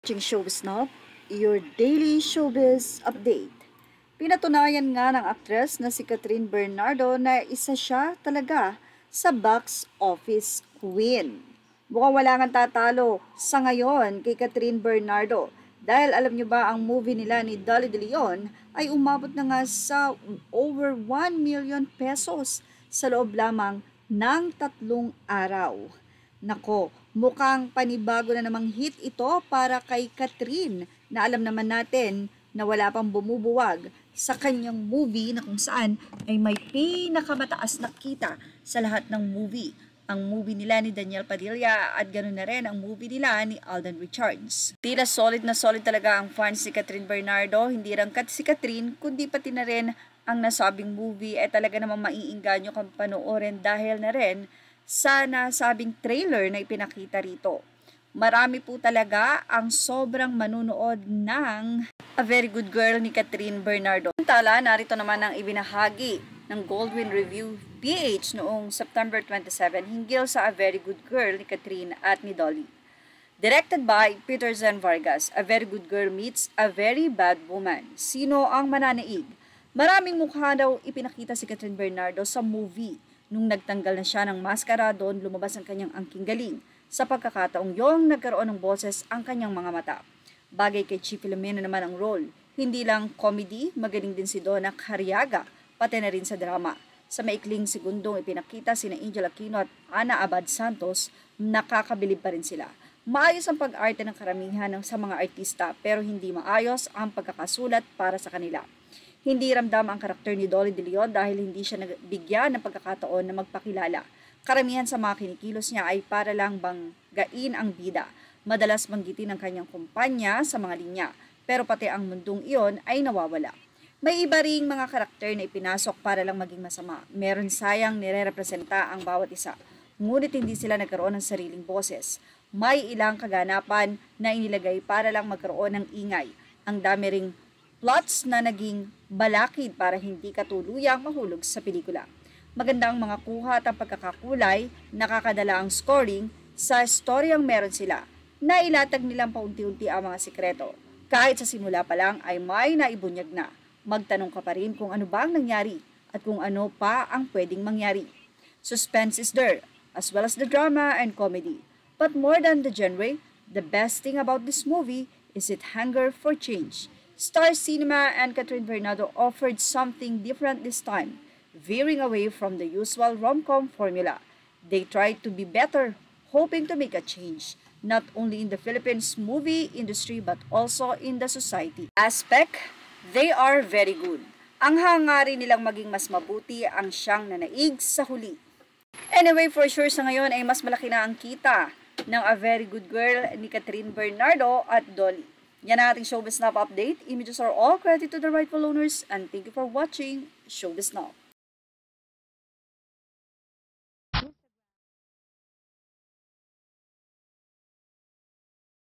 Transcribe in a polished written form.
Watching Showbiz Now, your daily showbiz update. Pinatunayan nga ng aktres na si Catherine Bernardo na isa siya talaga sa box office queen. Mukhang wala kang tatalo sa ngayon kay Catherine Bernardo dahil alam niyo ba ang movie nila ni Dolly De Leon ay umabot na nga sa over 1 million pesos sa loob lamang ng 3 araw. Nako, mukhang panibago na namang hit ito para kay Catherine na alam naman natin na wala pang bumubuwag sa kanyang movie na kung saan ay may pinakamataas na kita sa lahat ng movie. Ang movie nila ni Daniel Padilla at ganoon na rin ang movie nila ni Alden Richards. Tila solid na solid talaga ang fans si Catherine Bernardo, hindi lang si Catherine kundi pati na rin ang nasabing movie ay talaga namang maiinganyo kang panoorin dahil na rin sa nasabing trailer na ipinakita rito. Marami po talaga ang sobrang manunood ng A Very Good Girl ni Catherine Bernardo. Samantala, narito naman ang ibinahagi ng Goldwyn Review PH noong September 27 hinggil sa A Very Good Girl ni Catherine at ni Dolly. Directed by Peter Zen Vargas, A Very Good Girl meets A Very Bad Woman. Sino ang mananaig? Maraming mukha daw ipinakita si Catherine Bernardo sa movie. Nung nagtanggal na siya ng maskara, doon lumabas ang kanyang angking galing. Sa pagkakataong yong nagkaroon ng boses ang kanyang mga mata. Bagay kay Chief Filomeno naman ang role. Hindi lang comedy, magaling din si Donna Cariaga, pati na rin sa drama. Sa maikling segundong ipinakita sina Angel Aquino at Ana Abad Santos, nakakabilib pa rin sila. Maayos ang pag-arte ng karamihan sa mga artista pero hindi maayos ang pagkakasulat para sa kanila. Hindi ramdam ang karakter ni Dolly De Leon dahil hindi siya nabigyan ng pagkakataon na magpakilala. Karamihan sa mga kinikilos niya ay para lang banggain ang bida. Madalas banggitin ang kanyang kumpanya sa mga linya, pero pati ang mundong iyon ay nawawala. May iba ring mga karakter na ipinasok para lang maging masama. Meron sayang nire-representa ang bawat isa, ngunit hindi sila nagkaroon ng sariling boses. May ilang kaganapan na inilagay para lang magkaroon ng ingay. Ang dami ring plots na naging balakid para hindi katuluyang mahulog sa pelikula. Maganda ang mga kuha at ang pagkakakulay, nakakadala ang scoring sa storyang meron sila. Nailatag nilang paunti-unti ang mga sikreto. Kahit sa simula pa lang ay may naibunyag na. Magtanong ka pa rin kung ano ba ang nangyari at kung ano pa ang pwedeng mangyari. Suspense is there, as well as the drama and comedy. But more than the genre, the best thing about this movie is its hunger for change. Star Cinema and Catherine Bernardo offered something different this time, veering away from the usual rom-com formula. They tried to be better, hoping to make a change, not only in the Philippines movie industry but also in the society aspect. They are very good. Ang hangarin nilang maging mas mabuti ang siyang nanaig sa huli. Anyway, for sure sa ngayon ay mas malaki na ang kita ng A Very Good Girl ni Catherine Bernardo at Dolly. Yan ang ating Showbiz Now update. Images are all credit to the rightful owners and thank you for watching Showbiz Now.